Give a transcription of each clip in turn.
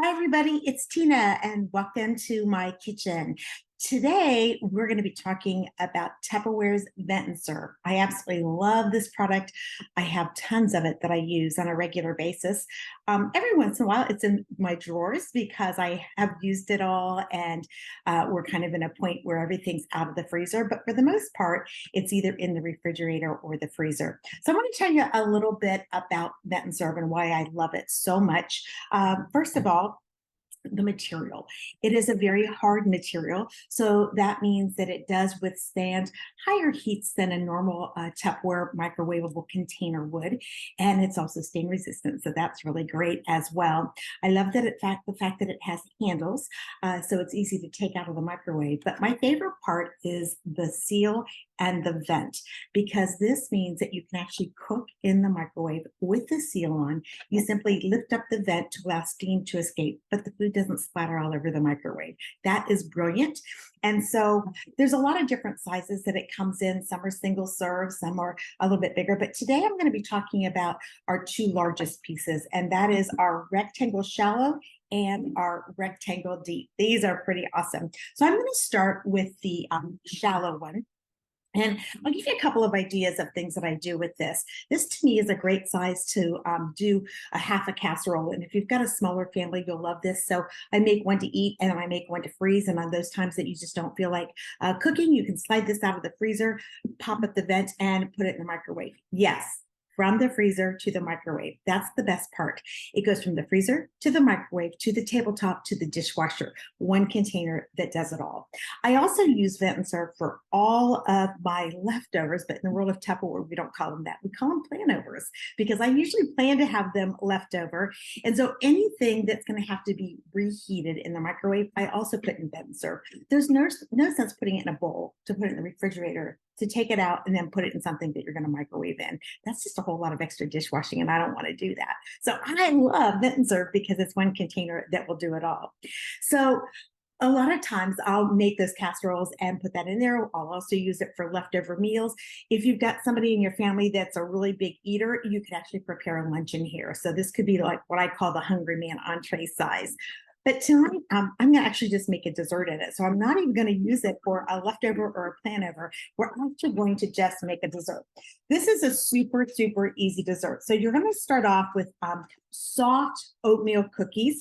Hi, everybody. It's Tina, and welcome to my kitchen. Today, we're going to be talking about Tupperware's Vent and Serve. I absolutely love this product. I have tons of it that I use on a regular basis. Every once in a while, it's in my drawers because I have used it all, and we're kind of in a point where everything's out of the freezer. But for the most part, it's either in the refrigerator or the freezer. So I'm going to tell you a little bit about Vent and Serve and why I love it so much. First of all, the material. It is a very hard material, so that means that it does withstand higher heats than a normal Tupperware microwavable container would, and it's also stain resistant, so that's really great as well. I love that the fact that it has handles, so it's easy to take out of the microwave. But my favorite part is the seal and the vent, because this means that you can actually cook in the microwave with the seal on. You simply lift up the vent to allow steam to escape, but the food doesn't splatter all over the microwave. That is brilliant. And so there's a lot of different sizes that it comes in. Some are single serve, some are a little bit bigger. But today I'm going to be talking about our two largest pieces, and that is our rectangle shallow and our rectangle deep. These are pretty awesome. So I'm going to start with the shallow one. And I'll give you a couple of ideas of things that I do with this. This to me is a great size to do a half a casserole. And if you've got a smaller family, you'll love this. So I make one to eat and then I make one to freeze. And on those times that you just don't feel like cooking, you can slide this out of the freezer, pop up the vent and put it in the microwave. Yes. From the freezer to the microwave. That's the best part. It goes from the freezer to the microwave to the tabletop to the dishwasher. One container that does it all. I also use Vent and Serve for all of my leftovers, but in the world of Tupperware, we don't call them that. We call them planovers because I usually plan to have them left over. And so anything that's going to have to be reheated in the microwave, I also put in Vent and Serve. There's no sense putting it in a bowl to put it in the refrigerator, to take it out and then put it in something that you're going to microwave in. That's just a whole lot of extra dishwashing, and I don't want to do that. So I love Vent and Serve because it's one container that will do it all. So a lot of times I'll make those casseroles and put that in there. I'll also use it for leftover meals. If you've got somebody in your family that's a really big eater, you could actually prepare a lunch in here. So this could be like what I call the hungry man entree size. But tonight, I'm going to actually just make a dessert in it. So I'm not even going to use it for a leftover or a planover. We're actually going to just make a dessert. This is a super, super easy dessert. So you're going to start off with soft oatmeal cookies.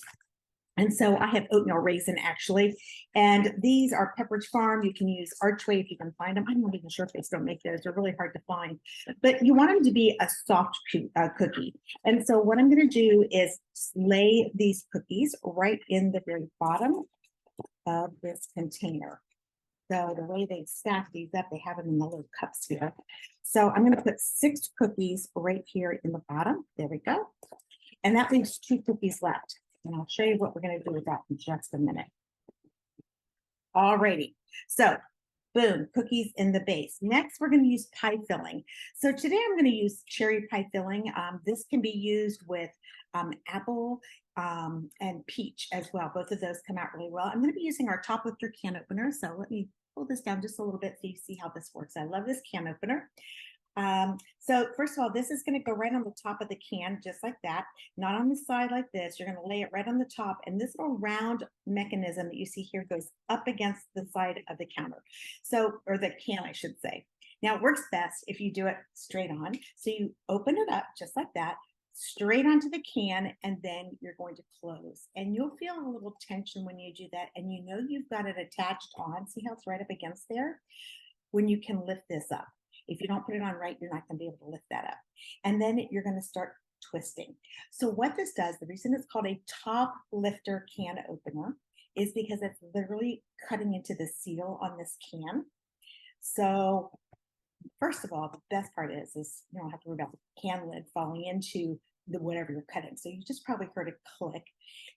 And so I have oatmeal raisin actually, and these are Pepperidge Farm. You can use Archway if you can find them. I'm not even sure if they still make those. They're really hard to find, but you want them to be a soft cookie. And so what I'm going to do is lay these cookies right in the very bottom of this container. So the way they stack these up, they have them in the little cups here. So I'm going to put 6 cookies right here in the bottom. There we go. And that leaves 2 cookies left. And I'll show you what we're going to do with that in just a minute. Alrighty, so boom, cookies in the base. Next, we're going to use pie filling. So today I'm going to use cherry pie filling. This can be used with apple and peach as well. Both of those come out really well. I'm going to be using our top lifter can opener. So let me pull this down just a little bit so you see how this works. I love this can opener. So first of all, this is going to go right on the top of the can, just like that, not on the side like this. You're going to lay it right on the top, and this little round mechanism that you see here goes up against the side of the counter. So, or the can, I should say. Now it works best if you do it straight on. So you open it up just like that, straight onto the can, and then you're going to close. And you'll feel a little tension when you do that, and you know you've got it attached on. See how it's right up against there? When you can lift this up. If you don't put it on right, you're not going to be able to lift that up. And then you're going to start twisting. So what this does, the reason it's called a top lifter can opener is because it's literally cutting into the seal on this can. So first of all, the best part is you don't have to worry about the can lid falling into the whatever you're cutting. So you just probably heard a click.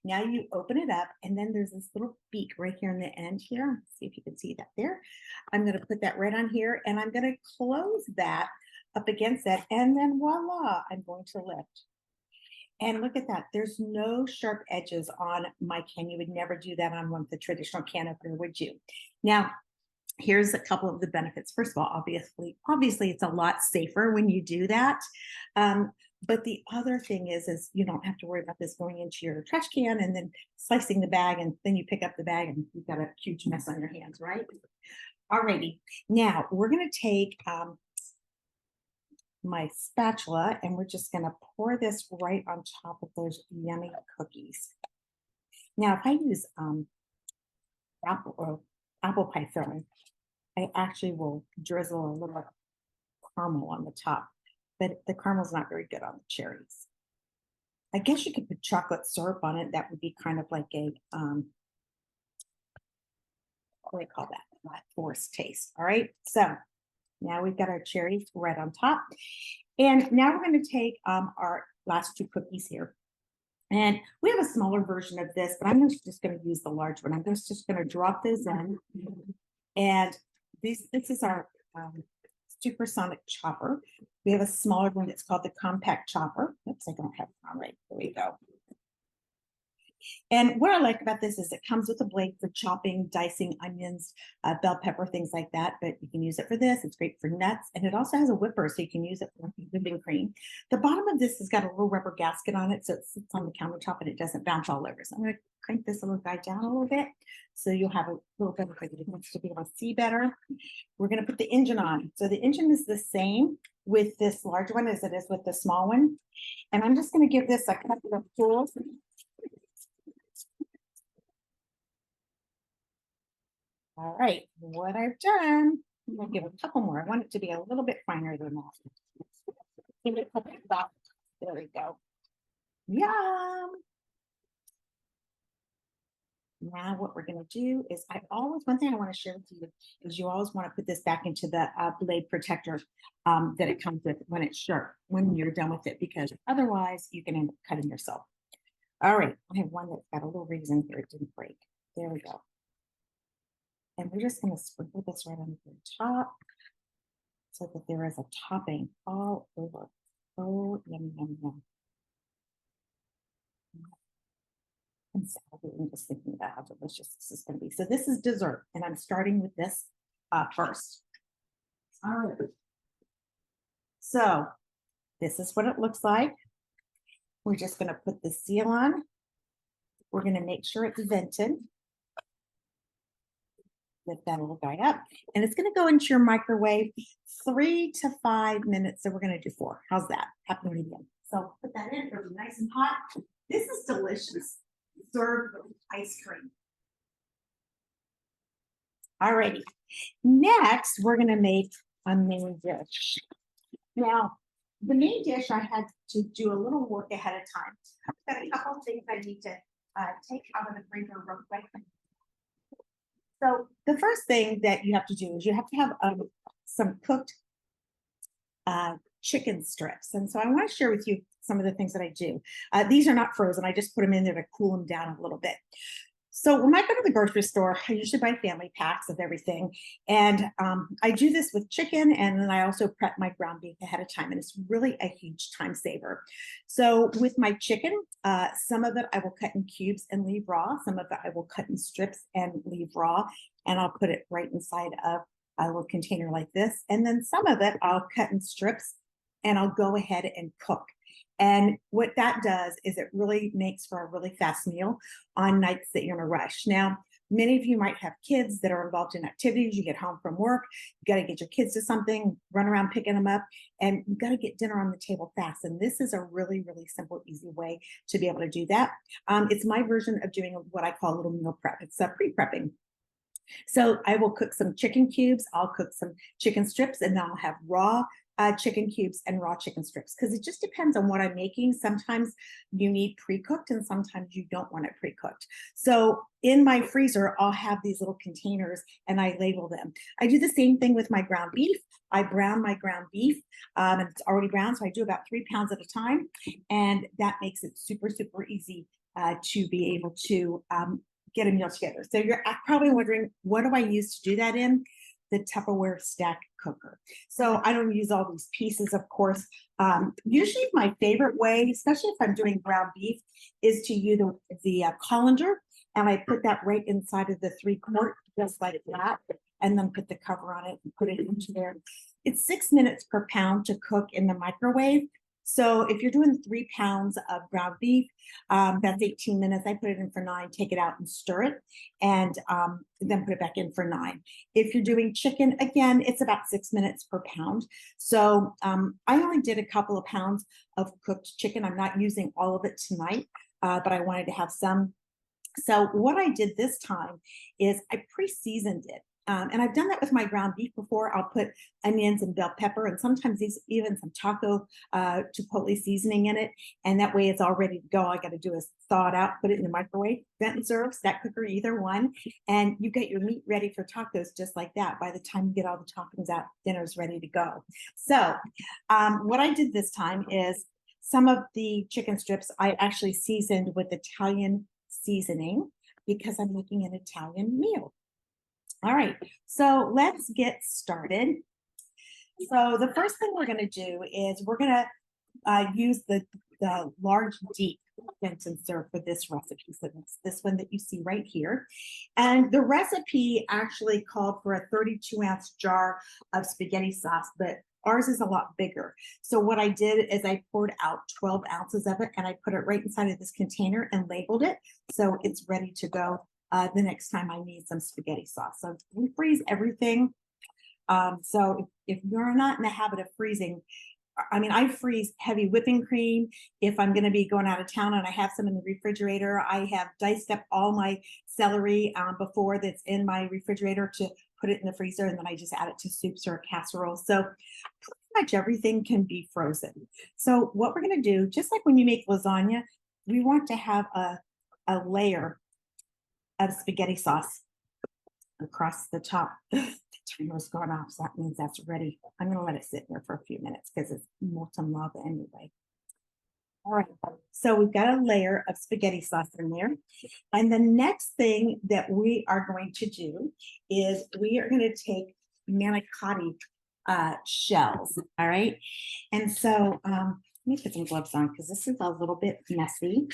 Now you open it up, and then there's this little beak right here in the end here. See if you can see that there. I'm going to put that right on here, and I'm going to close that up against that, and then voila, I'm going to lift. And look at that. There's no sharp edges on my can. You would never do that on one of the traditional can opener, would you? Now, here's a couple of the benefits. First of all, obviously, it's a lot safer when you do that. But the other thing is you don't have to worry about this going into your trash can and then slicing the bag, and then you pick up the bag and you've got a huge mess on your hands, right? Alrighty, now we're gonna take my spatula and we're just gonna pour this right on top of those yummy cookies. Now, if I use apple pie filling, I actually will drizzle a little caramel on the top, but the caramel's not very good on the cherries. I guess you could put chocolate syrup on it. That would be kind of like a what do they call that? Black forest taste. All right. So now we've got our cherries right on top. And now we're going to take our last two cookies here. And we have a smaller version of this, but I'm just going to use the large one. I'm just going to drop those in. And this is our supersonic chopper. We have a smaller one that's called the compact chopper. Oops, I don't have it on right. There we go. And what I like about this is it comes with a blade for chopping, dicing onions, bell pepper, things like that. But you can use it for this. It's great for nuts. And it also has a whipper, so you can use it for whipping cream. The bottom of this has got a little rubber gasket on it, so it sits on the countertop and it doesn't bounce all over. So I'm going to crank this little guy down a little bit so you'll have a little better to be able to see better. We're going to put the engine on. So the engine is the same with this large one as it is with the small one. And I'm just going to give this a couple of pulls. All right, what I've done, I'm gonna give a couple more. I want it to be a little bit finer than that. Give it a couple of dots. There we go. Yum. Now what we're gonna do is one thing I wanna share with you is you always wanna put this back into the blade protector that it comes with when it's sharp, when you're done with it, because otherwise you can end up cutting yourself. All right, I have one that's got a little reason here it didn't break. There we go. And we're just going to sprinkle this right on the top so that there is a topping all over. Oh, yum, yum, yum. I'm salivating just thinking about how delicious this is going to be. So this is dessert, and I'm starting with this first. All right. So this is what it looks like. We're just going to put the seal on. We're going to make sure it's vented. Lift that little guy up, and it's going to go into your microwave 3 to 5 minutes. So we're going to do 4. How's that? Happy medium. So put that in. It'll be nice and hot. This is delicious. Served with ice cream. All righty. Next, we're going to make a main dish. Now, the main dish I had to do a little work ahead of time. I've got a couple of things I need to take out of the freezer real quick. So the first thing that you have to do is you have to have some cooked chicken strips. And so I want to share with you some of the things that I do. These are not frozen. I just put them in there to cool them down a little bit. So when I go to the grocery store, I usually buy family packs of everything. And I do this with chicken, and then I also prep my ground beef ahead of time. And it's really a huge time saver. So with my chicken, some of it I will cut in cubes and leave raw. Some of it I will cut in strips and leave raw. And I'll put it right inside of a little container like this. And then some of it I'll cut in strips and I'll go ahead and cook. And what that does is it really makes for a really fast meal on nights that you're in a rush. Now, many of you might have kids that are involved in activities. You get home from work, you got to get your kids to something, run around picking them up, and you got to get dinner on the table fast. And this is a really, really simple, easy way to be able to do that. It's my version of doing what I call a little meal prep. It's pre-prepping. So I will cook some chicken cubes, I'll cook some chicken strips, and then I'll have raw chicken cubes and raw chicken strips, because it just depends on what I'm making. Sometimes you need pre-cooked and sometimes you don't want it pre-cooked. So in my freezer, I'll have these little containers and I label them. I do the same thing with my ground beef. I brown my ground beef and it's already browned. So I do about 3 pounds at a time. And that makes it super, super easy to be able to get a meal together. So you're probably wondering, what do I use to do that in? The Tupperware stack cooker. So I don't use all these pieces, of course. Usually my favorite way, especially if I'm doing ground beef, is to use the colander, and I put that right inside of the 3-quart, just like that, and then put the cover on it and put it into there. It's 6 minutes per pound to cook in the microwave. So if you're doing 3 pounds of ground beef, that's 18 minutes. I put it in for 9, take it out and stir it, and then put it back in for 9. If you're doing chicken, again, it's about 6 minutes per pound. So I only did a couple of pounds of cooked chicken. I'm not using all of it tonight, but I wanted to have some. So what I did this time is I pre-seasoned it. And I've done that with my ground beef before. I'll put onions and bell pepper and sometimes even some taco chipotle seasoning in it. And that way it's all ready to go. All I got to do is thaw it out, put it in the microwave, vent and serve, stack cooker, either one. And you get your meat ready for tacos just like that. By the time you get all the toppings out, dinner's ready to go. So what I did this time is some of the chicken strips I actually seasoned with Italian seasoning because I'm making an Italian meal. All right, so let's get started. So the first thing we're going to do is we're going to use the large deep rinse and serve for this recipe. So it's this one that you see right here. And the recipe actually called for a 32-ounce jar of spaghetti sauce, but ours is a lot bigger. So what I did is I poured out 12 ounces of it and I put it right inside of this container and labeled it. So it's ready to go the next time I need some spaghetti sauce. So we freeze everything. So if you're not in the habit of freezing, I mean, I freeze heavy whipping cream. If I'm going to be going out of town and I have some in the refrigerator, I have diced up all my celery before that's in my refrigerator to put it in the freezer, and then I just add it to soups or casseroles. So pretty much everything can be frozen. So what we're going to do, just like when you make lasagna, we want to have a layer of spaghetti sauce across the top. The timer's gone off, so that means that's ready. I'm going to let it sit there for a few minutes because it's molten lava anyway. All right, so we've got a layer of spaghetti sauce in there. And the next thing that we are going to do is we are going to take manicotti shells. All right. And so let me put some gloves on because this is a little bit messy.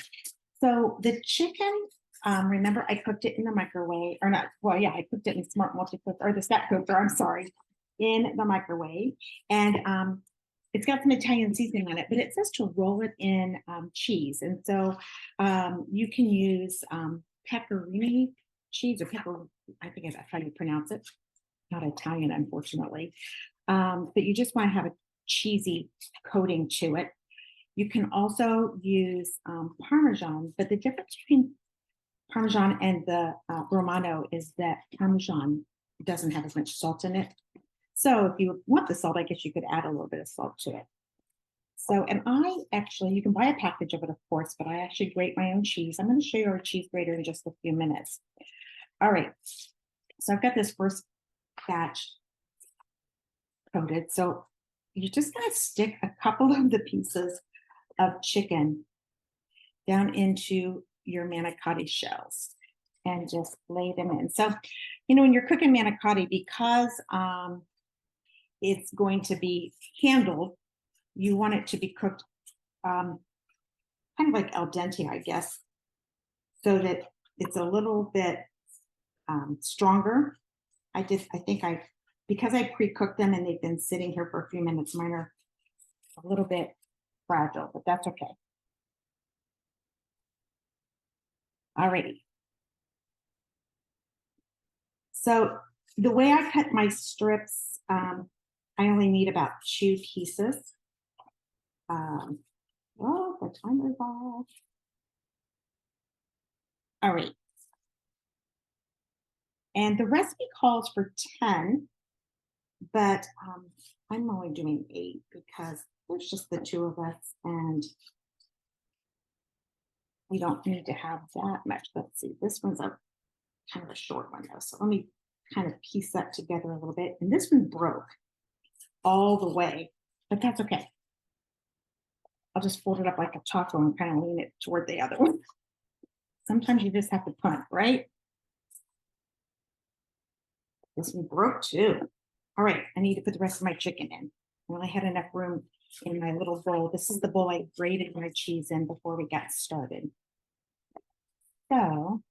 So the chicken, remember I cooked it in the microwave, or not, well, yeah, I cooked it in smart multi-cook, or the stack cooker, I'm sorry, in the microwave. And it's got some Italian seasoning on it, but it says to roll it in cheese. And so you can use pepperoni cheese or pepper, I think that's how you pronounce it. Not Italian, unfortunately. But you just want to have a cheesy coating to it. You can also use Parmesan, but the difference between Parmesan and the Romano is that Parmesan doesn't have as much salt in it. So if you want the salt, I guess you could add a little bit of salt to it. So, and I actually, you can buy a package of it, of course, but I actually grate my own cheese. I'm going to show you our cheese grater in just a few minutes. All right. So I've got this first batch coated. So you just got to stick a couple of the pieces of chicken down into your manicotti shells and just lay them in. So, you know, when you're cooking manicotti, because it's going to be handled, you want it to be cooked kind of like al dente, I guess, so that it's a little bit stronger. Because I pre-cooked them and they've been sitting here for a few minutes, mine are a little bit fragile, but that's okay. All righty. So the way I cut my strips, I only need about 2 pieces. Oh, the timer's off. All right. And the recipe calls for 10, but I'm only doing 8 because there's just the 2 of us and we don't need to have that much. Let's see, this one's a kind of a short one though. So let me kind of piece that together a little bit. And this one broke all the way, but that's okay. I'll just fold it up like a taco and kind of lean it toward the other one. Sometimes you just have to punt, right? This one broke too. All right, I need to put the rest of my chicken in. I only had enough room in my little bowl. This is the bowl I grated my cheese in before we got started. So,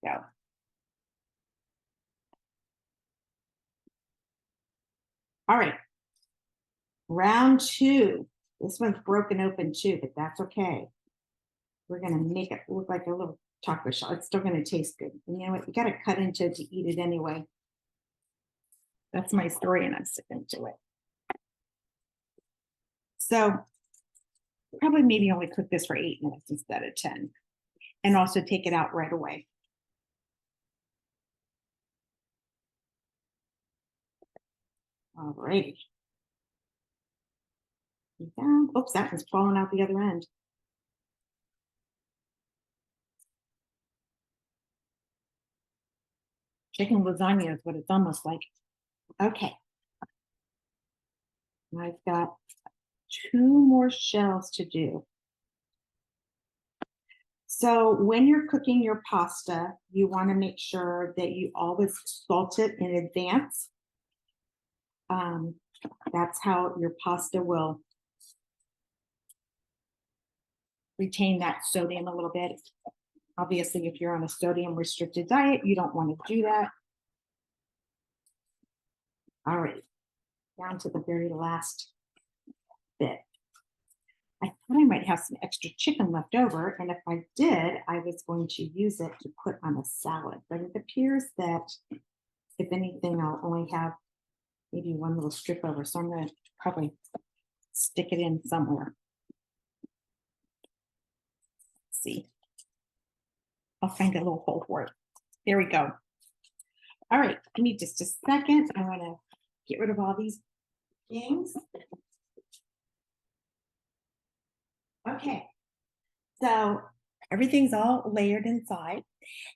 go. All right. Round two. This one's broken open too, but that's okay. We're gonna make it look like a little taco shell. It's still gonna taste good. And you know what? You gotta cut into it to eat it anyway. That's my story, and I'm sticking to it. So probably maybe only cook this for 8 minutes instead of 10, and also take it out right away. All righty. Oops, that one's falling out the other end. Chicken lasagna is what it's almost like. Okay. I've got 2 more shells to do. So when you're cooking your pasta, you want to make sure that you always salt it in advance. That's how your pasta will retain that sodium a little bit. Obviously, if you're on a sodium restricted diet, you don't want to do that. All right, down to the very last bit. I thought I might have some extra chicken left over, and if I did, I was going to use it to put on a salad. But it appears that, if anything, I'll only have maybe one little strip over, so I'm going to probably stick it in somewhere. Let's see. I'll find a little hole for it. There we go. All right, give me just a second. I want to get rid of all these things. Okay, so everything's all layered inside.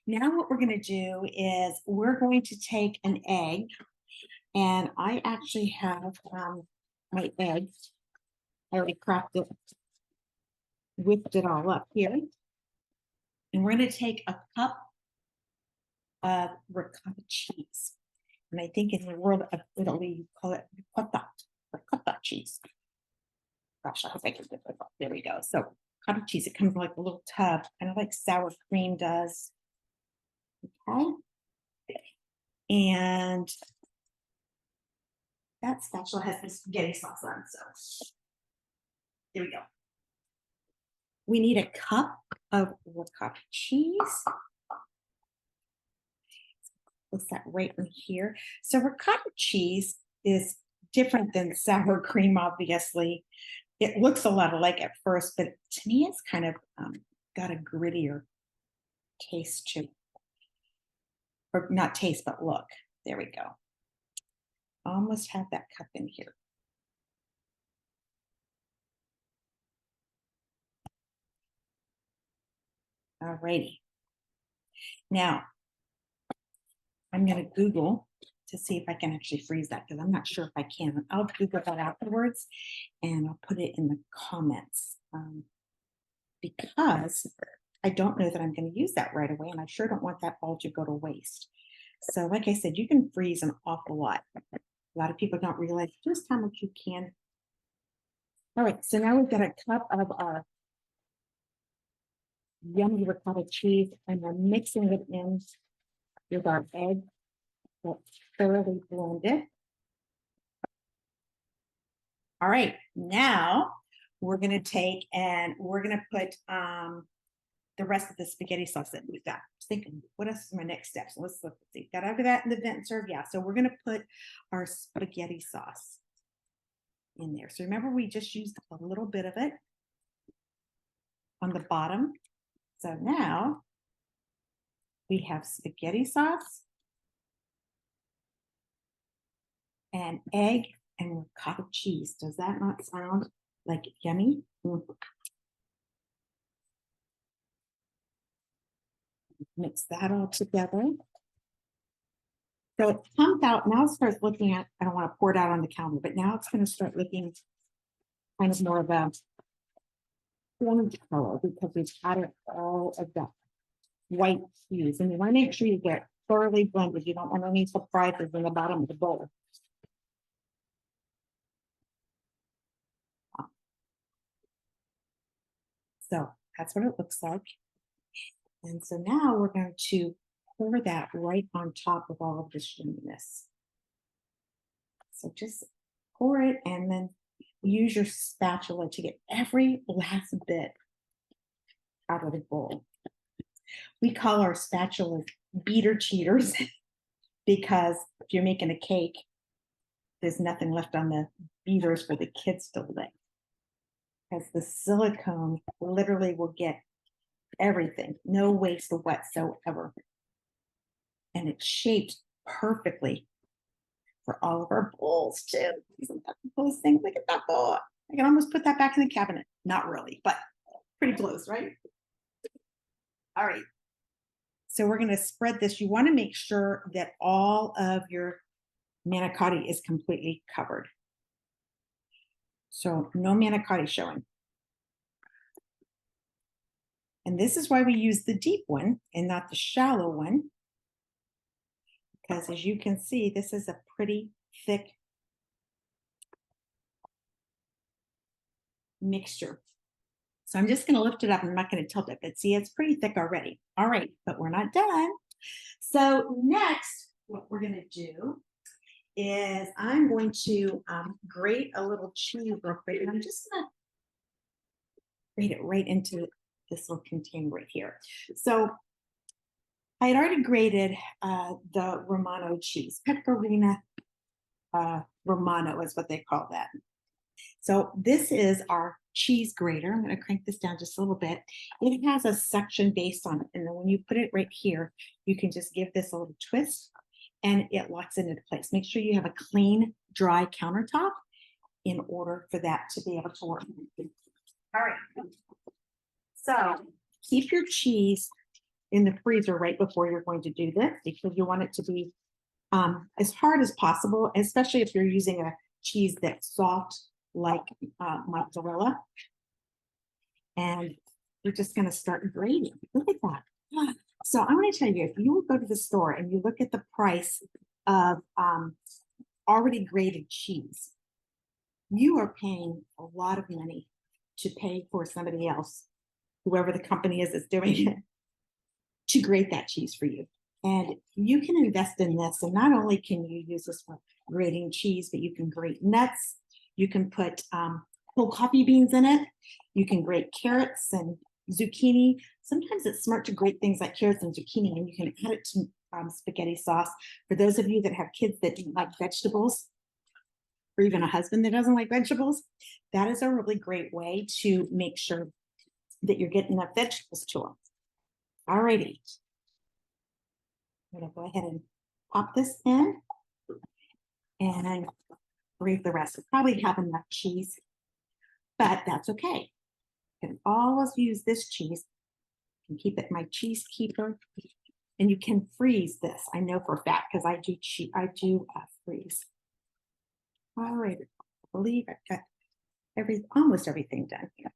Now what we're going to do is we're going to take an egg, and I actually have my eggs. I already cracked it, whipped it all up here. And we're going to take a cup of ricotta cheese. And I think in the world of Italy, you call it ricotta cheese. Gosh, I hope I can get it. There we go. So ricotta cheese, it comes in like a little tub, kind of like sour cream does. Okay. And that spatula has the spaghetti sauce on, so there we go. We need a cup of ricotta cheese. What's that right in here? So ricotta cheese is different than sour cream, obviously. It looks a lot alike at first, but to me, it's kind of got a grittier taste to it. Or not taste, but look. There we go. Almost have that cup in here. All righty. Now, I'm going to Google to see if I can actually freeze that, because I'm not sure if I can. I'll Google that afterwards, and I'll put it in the comments, because I don't know that I'm going to use that right away, and I sure don't want that all to go to waste. So like I said, you can freeze an awful lot. A lot of people don't realize just how much you can. All right, so now we've got a cup of our yummy ricotta cheese, and we're mixing it in with our egg that's thoroughly blended. All right, now we're going to take and we're going to put the rest of the spaghetti sauce that we've got. I was thinking, what else is my next step? So let's look. See, got over that in the vent and serve. Yeah, so we're going to put our spaghetti sauce in there. So remember, we just used a little bit of it on the bottom. So now we have spaghetti sauce and egg and ricotta cheese. Does that not sound like yummy? Mix that all together. So it comes out, now it starts looking at, I don't want to pour it out on the counter, but now it's going to start looking kind of more of a orange color, because we've added all of that white cheese. And you want to make sure you get thoroughly blended. You don't want any surprises in the bottom of the bowl. So that's what it looks like. And so now we're going to pour that right on top of all of this yumminess. So just pour it, and then use your spatula to get every last bit out of the bowl. We call our spatulas beater cheaters because if you're making a cake, there's nothing left on the beaters for the kids to lick. Because the silicone literally will get everything, no waste whatsoever. And it's shaped perfectly for all of our bowls too. Isn't that the coolest thing? Look at that bowl. I can almost put that back in the cabinet. Not really, but pretty close, right? All right. So we're going to spread this. You want to make sure that all of your manicotti is completely covered. So no manicotti showing. And this is why we use the deep one and not the shallow one. Because as you can see, this is a pretty thick mixture. So I'm just going to lift it up. I'm not going to tilt it, but see, it's pretty thick already. All right, but we're not done. So next, what we're going to do is I'm going to grate a little cheese real quick. And I'm just going to grate it right into this little container right here. So I had already grated the Romano cheese. Pecorino Romano is what they call that. So this is our cheese grater. I'm going to crank this down just a little bit. It has a suction base on it. And then when you put it right here, you can just give this a little twist and it locks it into place. Make sure you have a clean, dry countertop in order for that to be able to work. All right. So keep your cheese in the freezer right before you're going to do this because you want it to be as hard as possible, especially if you're using a cheese that's soft like mozzarella. And we're just going to start grating. Look at that. So I'm going to tell you, if you go to the store and you look at the price of already grated cheese, you are paying a lot of money to pay for somebody else, whoever the company is that's doing it, to grate that cheese for you. And you can invest in this. And not only can you use this for grating cheese, but you can grate nuts. You can put whole coffee beans in it. You can grate carrots and zucchini. Sometimes it's smart to grate things like carrots and zucchini, and you can add it to spaghetti sauce. For those of you that have kids that don't like vegetables, or even a husband that doesn't like vegetables, that is a really great way to make sure that you're getting enough vegetables to them. All righty. I'm going to go ahead and pop this in and grate the rest. I probably have enough cheese, but that's okay. You can always use this cheese. You can keep it my cheese keeper, and you can freeze this. I know for a fact because I do freeze. All right, I believe I've got almost everything done here.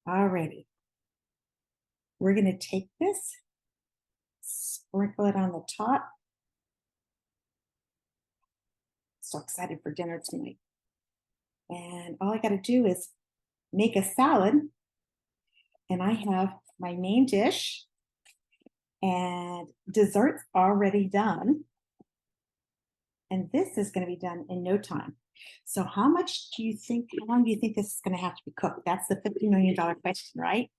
All righty. We're going to take this, sprinkle it on the top. So excited for dinner tonight. And all I got to do is make a salad. And I have my main dish and desserts already done. And this is going to be done in no time. So how long do you think this is going to have to be cooked? That's the $50 million question, right?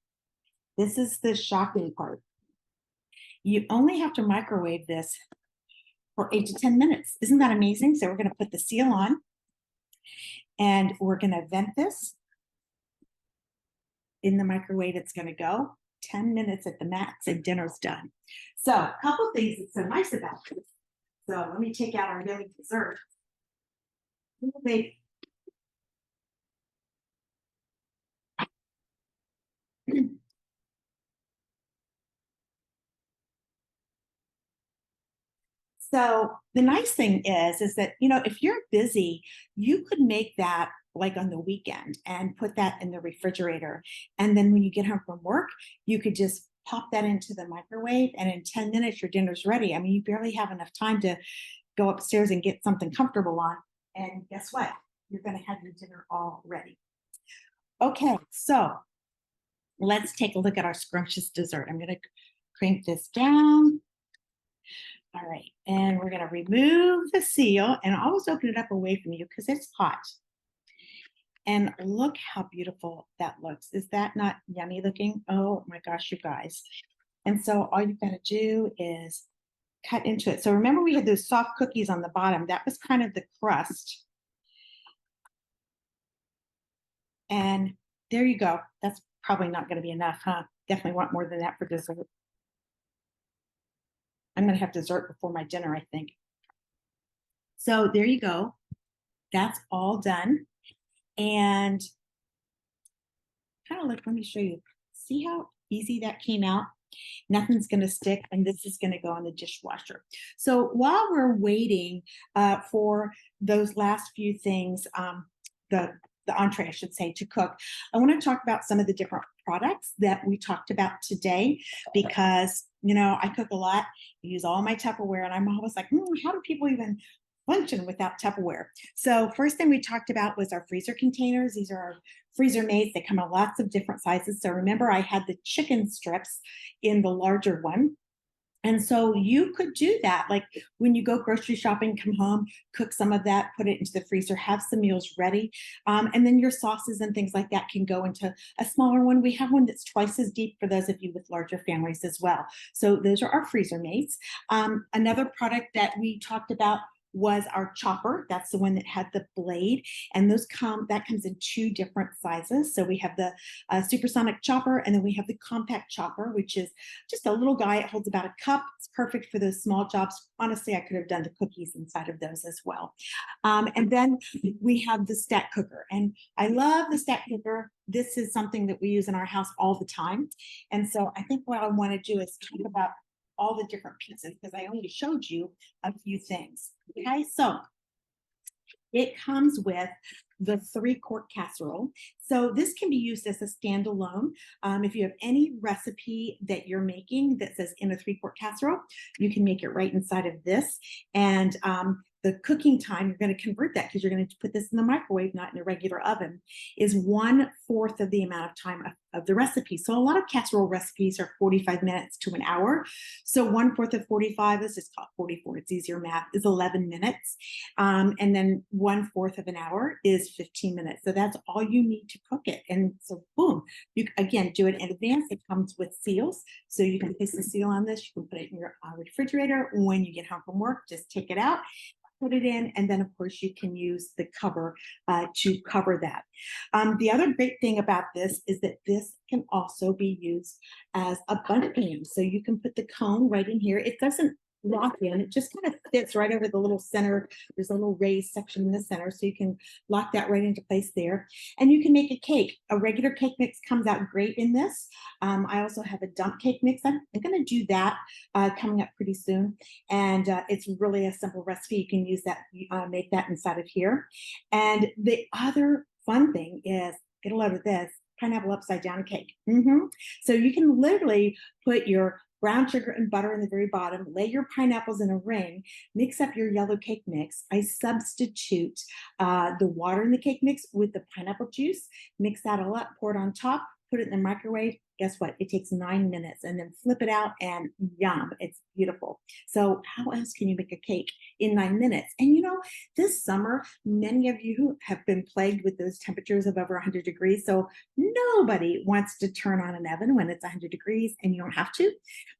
This is the shocking part. You only have to microwave this for 8 to 10 minutes. Isn't that amazing? So we're going to put the seal on and we're going to vent this in the microwave. It's going to go 10 minutes at the max and dinner's done. So a couple things that's so nice about this. So let me take out our daily dessert. So the nice thing is that, if you're busy, you could make that like on the weekend and put that in the refrigerator. And then when you get home from work, you could just pop that into the microwave and in 10 minutes, your dinner's ready. I mean, you barely have enough time to go upstairs and get something comfortable on. And guess what? You're going to have your dinner all ready. Okay, so let's take a look at our scrumptious dessert. I'm going to crank this down. All right, and we're going to remove the seal and always open it up away from you because it's hot. And look how beautiful that looks. Is that not yummy looking? Oh my gosh, you guys. And so all you've got to do is cut into it. So remember we had those soft cookies on the bottom. That was kind of the crust. And there you go. That's probably not going to be enough, huh? Definitely want more than that for dessert. I'm going to have dessert before my dinner, I think. So there you go. That's all done. And kind of look, let me show you. See how easy that came out? Nothing's going to stick, and this is going to go in the dishwasher. So while we're waiting for those last few things, the entree, I should say, to cook, I want to talk about some of the different products that we talked about today because, I cook a lot, use all my Tupperware, and I'm always like, how do people even function without Tupperware? So first thing we talked about was our freezer containers. These are our freezer mates. They come in lots of different sizes. So remember I had the chicken strips in the larger one. And so you could do that. Like when you go grocery shopping, come home, cook some of that, put it into the freezer, have some meals ready. And then your sauces and things like that can go into a smaller one. We have one that's twice as deep for those of you with larger families as well. So those are our freezer mates. Another product that we talked about was our chopper. That's the one that had the blade, and that comes in two different sizes. So we have the supersonic chopper, and then we have the compact chopper, which is just a little guy. It holds about a cup. It's perfect for those small jobs. Honestly, I could have done the cookies inside of those as well. And then we have the stack cooker, and I love the stack cooker. This is something that we use in our house all the time. And so I think what I want to do is talk about all the different pieces because I only showed you a few things. Okay, so it comes with the 3-quart casserole. So this can be used as a standalone. If you have any recipe that you're making that says in a 3-quart casserole, you can make it right inside of this. And the cooking time, you're going to convert that because you're going to put this in the microwave, not in a regular oven, is 1/4 of the amount of time of the recipe. So a lot of casserole recipes are 45 minutes to an hour. So 1/4 of 45, let's just call it 44. It's easier math, is 11 minutes. And then 1/4 of an hour is 15 minutes. So that's all you need to cook it. And so boom, you again do it in advance. It comes with seals. So you can place the seal on this. You can put it in your refrigerator. When you get home from work, just take it out, put it in, and then of course you can use the cover to cover that. The other great thing about this is that this can also be used as a bundt pan. So you can put the cone right in here. It doesn't lock in, it just kind of fits right over the little center. There's a little raised section in the center, so you can lock that right into place there. And you can make a cake. A regular cake mix comes out great in this. I also have a dump cake mix. I'm going to do that coming up pretty soon. And it's really a simple recipe. You can use that, make that inside of here. And the other fun thing is, get a load of this, pineapple upside down cake. So you can literally put your brown sugar and butter in the very bottom, lay your pineapples in a ring, mix up your yellow cake mix. I substitute the water in the cake mix with the pineapple juice, mix that all up, pour it on top, put it in the microwave. Guess what? It takes 9 minutes, and then flip it out and yum, it's beautiful. So how else can you make a cake in 9 minutes? And this summer, many of you have been plagued with those temperatures of over 100 degrees. So nobody wants to turn on an oven when it's 100 degrees, and you don't have to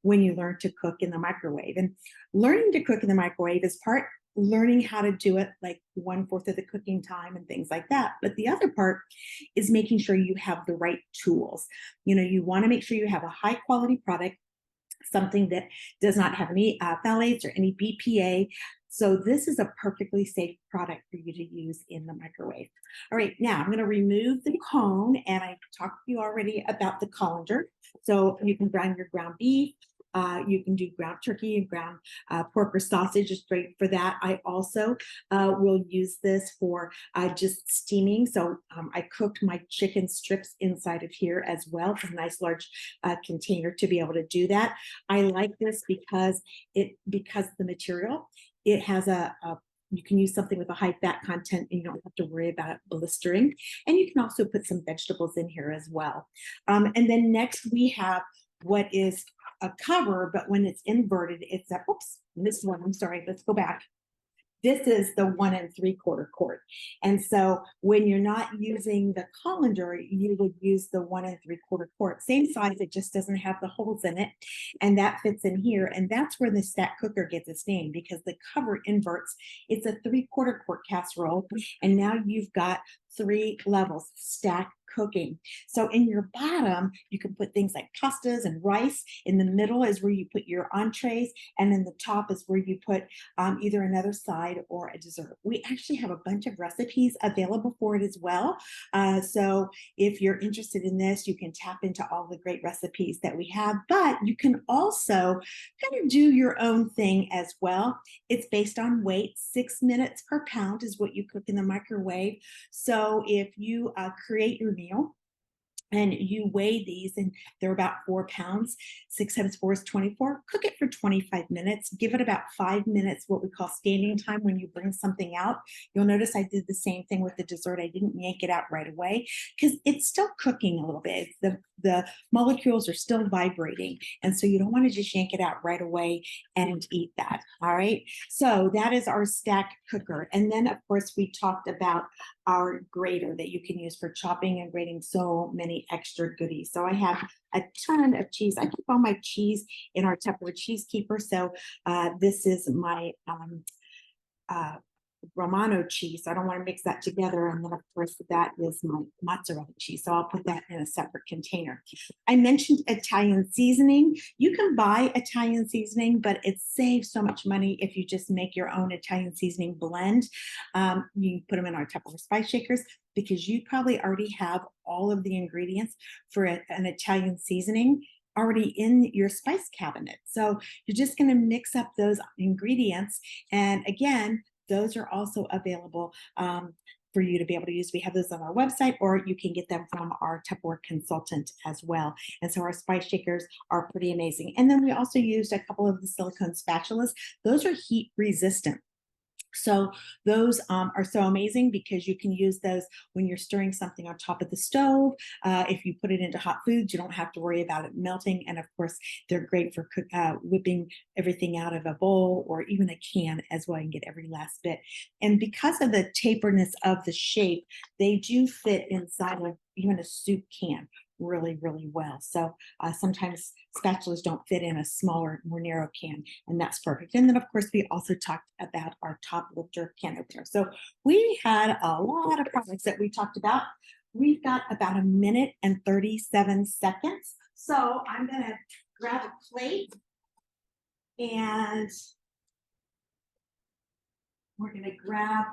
when you learn to cook in the microwave. And learning to cook in the microwave is part learning how to do it like 1/4 of the cooking time and things like that. But the other part is making sure you have the right tools. You want to make sure you have a high quality product, something that does not have any phthalates or any BPA. So this is a perfectly safe product for you to use in the microwave. All right, now I'm going to remove the cone, and I talked to you already about the colander. So you can brown your ground beef. You can do ground turkey and ground pork or sausage is great for that. I also will use this for just steaming. So I cooked my chicken strips inside of here as well. It's a nice large container to be able to do that. I like this because the material, it has you can use something with a high fat content and you don't have to worry about it blistering. And you can also put some vegetables in here as well. And then next we have what is a cover, but when it's inverted, it's a, oops, this one, I'm sorry, let's go back. This is the 1 3/4 quart. And so when you're not using the colander, you would use the 1 3/4 quart. Same size, it just doesn't have the holes in it. And that fits in here. And that's where the stack cooker gets its name because the cover inverts. It's a 3/4 quart casserole. And now you've got 3 levels, stack cooking. So in your bottom, you can put things like pastas and rice. In the middle is where you put your entrees. And in the top is where you put either another side or a dessert. We actually have a bunch of recipes available for it as well. So if you're interested in this, you can tap into all the great recipes that we have, but you can also kind of do your own thing as well. It's based on weight. 6 minutes per pound is what you cook in the microwave. So if you create your meal, and you weigh these and they're about 4 pounds. 6 times 4 is 24. Cook it for 25 minutes. Give it about 5 minutes, what we call standing time when you bring something out. You'll notice I did the same thing with the dessert. I didn't yank it out right away because it's still cooking a little bit. The molecules are still vibrating. And so you don't want to just yank it out right away and eat that. All right. So that is our stack cooker. And then, of course, we talked about our grater that you can use for chopping and grating so many extra goodies. So I have a ton of cheese. I keep all my cheese in our Tupperware cheese keeper. So this is my uh, Romano cheese. I don't want to mix that together. And then, of course, that is my mozzarella cheese. So I'll put that in a separate container. I mentioned Italian seasoning. You can buy Italian seasoning, but it saves so much money if you just make your own Italian seasoning blend. You put them in our Tupperware spice shakers because you probably already have all of the ingredients for an Italian seasoning already in your spice cabinet. So you're just going to mix up those ingredients. And again, those are also available for you to be able to use. We have those on our website, or you can get them from our Tupperware consultant as well. And so our spice shakers are pretty amazing. And then we also used a couple of the silicone spatulas. Those are heat resistant. So those are so amazing because you can use those when you're stirring something on top of the stove. If you put it into hot foods, you don't have to worry about it melting. And of course, they're great for whipping everything out of a bowl or even a can as well and get every last bit. And because of the taperness of the shape, they do fit inside of even a soup can really, really well. So sometimes spatulas don't fit in a smaller, more narrow can, and that's perfect. And then, of course, we also talked about our top lifter can opener. So we had a lot of products that we talked about. We've got about 1 minute and 37 seconds. So I'm going to grab a plate and we're going to grab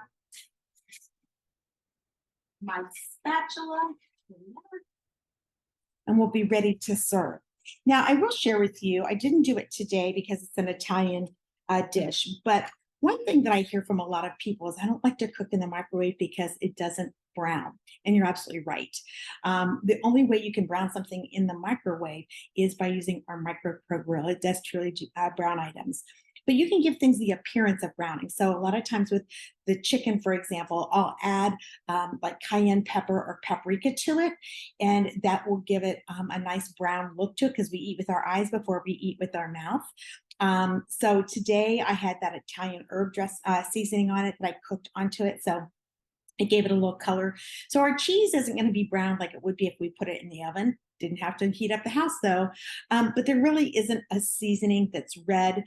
my spatula and we'll be ready to serve. Now, I will share with you, I didn't do it today because it's an Italian dish, but one thing that I hear from a lot of people is I don't like to cook in the microwave because it doesn't brown. And you're absolutely right. The only way you can brown something in the microwave is by using our micro pro grill. It does truly brown items. But you can give things the appearance of browning. So a lot of times with the chicken, for example, I'll add like cayenne pepper or paprika to it, and that will give it a nice brown look to it because we eat with our eyes before we eat with our mouth. So today I had that Italian herb dress seasoning on it that I cooked onto it. So it gave it a little color. So our cheese isn't going to be brown like it would be if we put it in the oven. Didn't have to heat up the house though. But there really isn't a seasoning that's red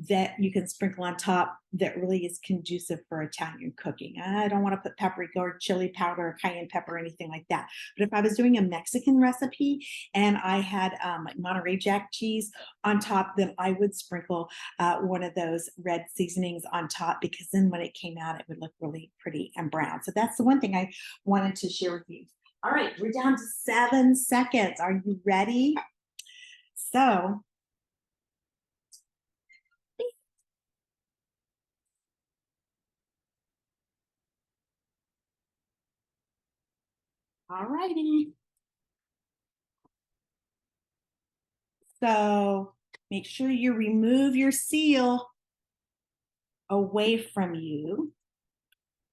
that you can sprinkle on top that really is conducive for Italian cooking. I don't want to put paprika or chili powder or cayenne pepper or anything like that. But if I was doing a Mexican recipe and I had like Monterey Jack cheese on top, then I would sprinkle one of those red seasonings on top because then when it came out, it would look really pretty and brown. So that's the one thing I wanted to share with you. All right, we're down to 7 seconds. Are you ready? So, all righty. So make sure you remove your seal away from you.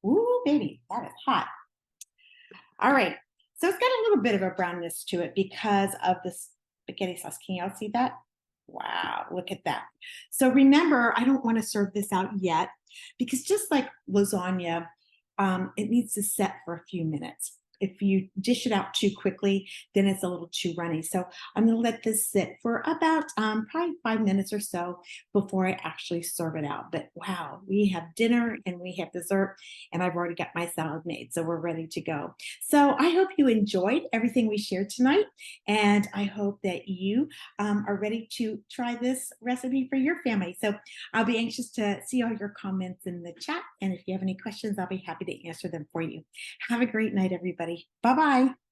Ooh, baby, that is hot. All right, so it's got a little bit of a brownness to it because of the spaghetti sauce. Can y'all see that? Wow, look at that. So remember, I don't want to serve this out yet because just like lasagna, it needs to set for a few minutes. If you dish it out too quickly, then it's a little too runny. So I'm going to let this sit for about probably 5 minutes or so before I actually serve it out. But wow, we have dinner and we have dessert, and I've already got my salad made. So we're ready to go. So I hope you enjoyed everything we shared tonight. And I hope that you are ready to try this recipe for your family. So I'll be anxious to see all your comments in the chat. And if you have any questions, I'll be happy to answer them for you. Have a great night, everybody. Bye bye.